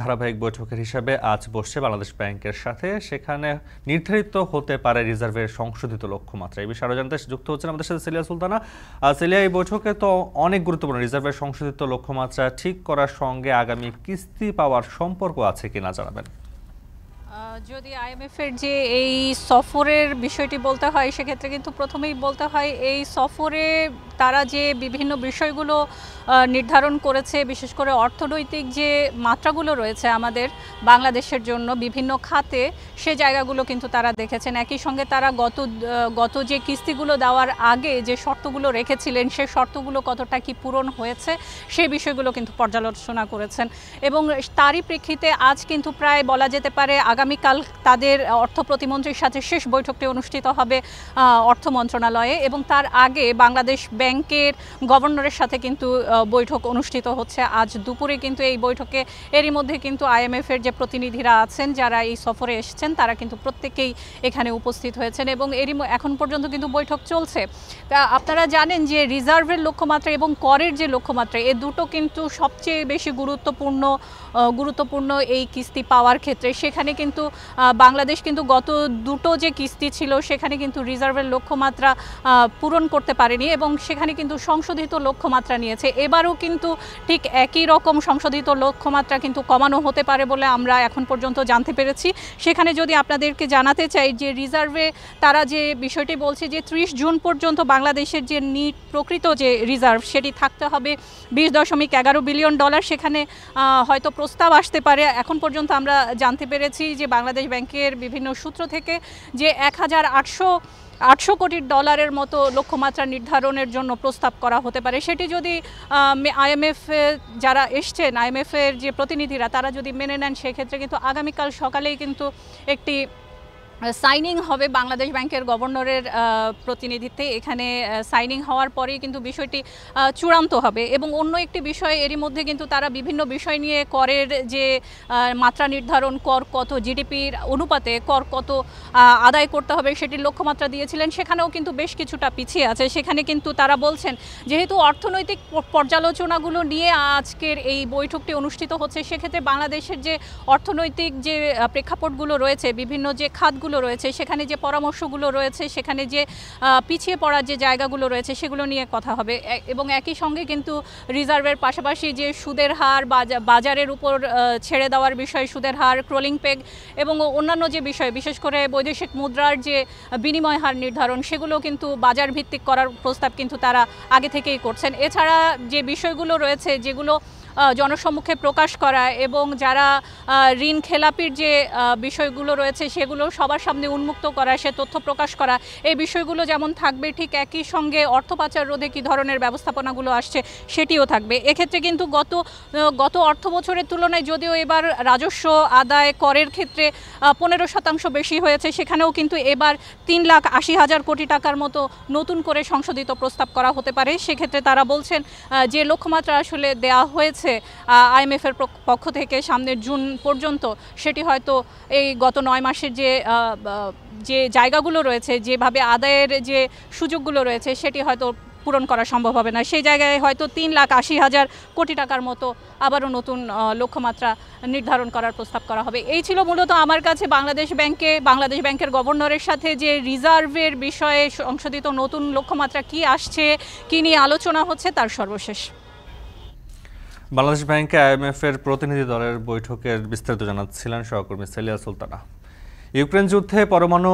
ধারাবাহিক বৈঠকের হিসাবে আজ বসছে বাংলাদেশ ব্যাংকের সাথে। সেখানে নির্ধারিত হতে পারে রিজার্ভের সংশোধিত লক্ষ্যমাত্রা। এই বিষয়ে আরো জানতে যুক্ত হচ্ছেন আমাদের সাথে সেলিয়া সুলতানা। সেলিয়া, এই বৈঠকে তো অনেক গুরুত্বপূর্ণ রিজার্ভের সংশোধিত লক্ষ্যমাত্রা ঠিক করার সঙ্গে আগামী কিস্তি পাওয়ার সম্পর্ক আছে কিনা জানাবেন। যদি আইএমএফ এর যে এই সফরের বিষয়টি বলতে হয়, সেক্ষেত্রে কিন্তু প্রথমেই বলতে হয় এই সফরে তারা যে বিভিন্ন বিষয়গুলো নির্ধারণ করেছে, বিশেষ করে অর্থনৈতিক যে মাত্রাগুলো রয়েছে আমাদের বাংলাদেশের জন্য বিভিন্ন খাতে, সে জায়গাগুলো কিন্তু তারা দেখেছেন। একই সঙ্গে তারা গত যে কিস্তিগুলো দেওয়ার আগে যে শর্তগুলো রেখেছিলেন, সে শর্তগুলো কতটা কি পূরণ হয়েছে সেই বিষয়গুলো কিন্তু পর্যালোচনা করেছেন। এবং তারই প্রেক্ষিতে আজ কিন্তু প্রায় বলা যেতে পারে আগামীকাল তাদের অর্থ প্রতিমন্ত্রীর সাথে শেষ বৈঠকটি অনুষ্ঠিত হবে অর্থ মন্ত্রণালয়ে, এবং তার আগে বাংলাদেশ ব্যাংকের গভর্নরের সাথে কিন্তু বৈঠক অনুষ্ঠিত হচ্ছে আজ দুপুরে। কিন্তু এই বৈঠকে এরই মধ্যে কিন্তু আইএমএফ এর যে প্রতিনিধিরা আছেন, যারা এই সফরে এসেছেন, তারা কিন্তু প্রত্যেকেই এখানে উপস্থিত হয়েছেন এবং এখন পর্যন্ত কিন্তু বৈঠক চলছে। তা আপনারা জানেন যে রিজার্ভের লক্ষ্যমাত্রা এবং করের যে লক্ষ্যমাত্রা, এ দুটো কিন্তু সবচেয়ে বেশি গুরুত্বপূর্ণ এই কিস্তি পাওয়ার ক্ষেত্রে। সেখানে কিন্তু বাংলাদেশ কিন্তু গত দুটো যে কিস্তি ছিল, সেখানে কিন্তু রিজার্ভের লক্ষ্যমাত্রা পূরণ করতে পারেনি এবং সেখানে কিন্তু সংশোধিত লক্ষ্যমাত্রা নিয়েছে। এবারও কিন্তু ঠিক একই রকম সংশোধিত লক্ষ্যমাত্রা কিন্তু কমানো হতে পারে বলে আমরা এখন পর্যন্ত জানতে পেরেছি। সেখানে যদি আপনাদেরকে জানাতে চাই যে রিজার্ভে তারা যে বিষয়টি বলছে যে 30 জুন পর্যন্ত বাংলাদেশের যে প্রকৃত যে রিজার্ভ, সেটি থাকতে হবে $20.11 বিলিয়ন। সেখানে হয়তো প্রস্তাব আসতে পারে। এখন পর্যন্ত আমরা জানতে পেরেছি যে বাংলাদেশ ব্যাংকের বিভিন্ন সূত্র থেকে যে $1,800 কোটি মতো লক্ষ্যমাত্রা নির্ধারণের জন্য প্রস্তাব করা হতে পারে। সেটি যদি আইএমএফ যারা এসছেন, আইএমএফ এর যে প্রতিনিধিরা, তারা যদি মেনে নেন, সেক্ষেত্রে কিন্তু আগামীকাল সকালেই কিন্তু একটি সাইনিং হবে বাংলাদেশ ব্যাংকের গভর্নরের প্রতিনিধিত্বে। এখানে সাইনিং হওয়ার পরেই কিন্তু বিষয়টি চূড়ান্ত হবে। এবং অন্য একটি বিষয়, এরই মধ্যে কিন্তু তারা বিভিন্ন বিষয় নিয়ে করের যে মাত্রা নির্ধারণ, কর কত জিডিপির অনুপাতে কর কত আদায় করতে হবে সেটির লক্ষ্যমাত্রা দিয়েছিলেন, সেখানেও কিন্তু বেশ কিছুটা পিছিয়ে আছে। সেখানে কিন্তু তারা বলছেন যেহেতু অর্থনৈতিক পর্যালোচনাগুলো নিয়ে আজকের এই বৈঠকটি অনুষ্ঠিত হচ্ছে, সেক্ষেত্রে বাংলাদেশের যে অর্থনৈতিক যে প্রেক্ষাপটগুলো রয়েছে, বিভিন্ন যে খাতগুলো রয়েছে, সেখানে যে পরামর্শগুলো রয়েছে, সেখানে যে পিছিয়ে পড়ার যে জায়গাগুলো রয়েছে, সেগুলো নিয়ে কথা হবে। এবং একই সঙ্গে কিন্তু রিজার্ভের পাশাপাশি যে সুদের হার, বাজারের উপর ছেড়ে দেওয়ার বিষয়, সুদের হার, ক্রলিং পেগ এবং অন্যান্য যে বিষয়, বিশেষ করে বৈদেশিক মুদ্রার যে বিনিময় হার নির্ধারণ, সেগুলো কিন্তু বাজার ভিত্তিক করার প্রস্তাব কিন্তু তারা আগে থেকেই করছেন। এছাড়া যে বিষয়গুলো রয়েছে, যেগুলো জনসম্মুখে প্রকাশ করা এবং যারা ঋণ খেলাপির যে বিষয়গুলো রয়েছে, সেগুলো সবার সামনে উন্মুক্ত করা, সে তথ্য প্রকাশ করা, এই বিষয়গুলো যেমন থাকবে, ঠিক একই সঙ্গে অর্থ পাচার রোধে কী ধরনের ব্যবস্থাপনাগুলো আসছে সেটিও থাকবে। এক্ষেত্রে কিন্তু গত অর্থ বছরের তুলনায় যদিও এবার রাজস্ব আদায় করের ক্ষেত্রে 15% বেশি হয়েছে, সেখানেও কিন্তু এবার 3,80,000 কোটি টাকার মতো নতুন করে সংশোধিত প্রস্তাব করা হতে পারে। সেক্ষেত্রে তারা বলছেন যে লক্ষ্যমাত্রা আসলে দেওয়া হয়েছে আইএমএফ এর পক্ষ থেকে সামনের জুন পর্যন্ত, সেটি হয়তো এই গত 9 মাসের যে জায়গাগুলো রয়েছে, যেভাবে আদায়ের যে সুযোগগুলো রয়েছে, সেটি হয়তো পূরণ করা সম্ভব হবে না। সেই জায়গায় হয়তো 3,80,000 কোটি টাকার মতো আবারও নতুন লক্ষ্যমাত্রা নির্ধারণ করার প্রস্তাব করা হবে। এই ছিল মূলত আমার কাছে বাংলাদেশ ব্যাংকের গভর্নরের সাথে যে রিজার্ভের বিষয়ে সংশোধিত নতুন লক্ষ্যমাত্রা কি আসছে, কি নিয়ে আলোচনা হচ্ছে, তার সর্বশেষ। বাংলাদেশ ব্যাংকে আইএমএফ এর প্রতিনিধি দলের বৈঠকের বিস্তারিত জানাচ্ছিলেন সহকর্মী সেলিয়া সুলতানা। ইউক্রেন যুদ্ধে পরমাণু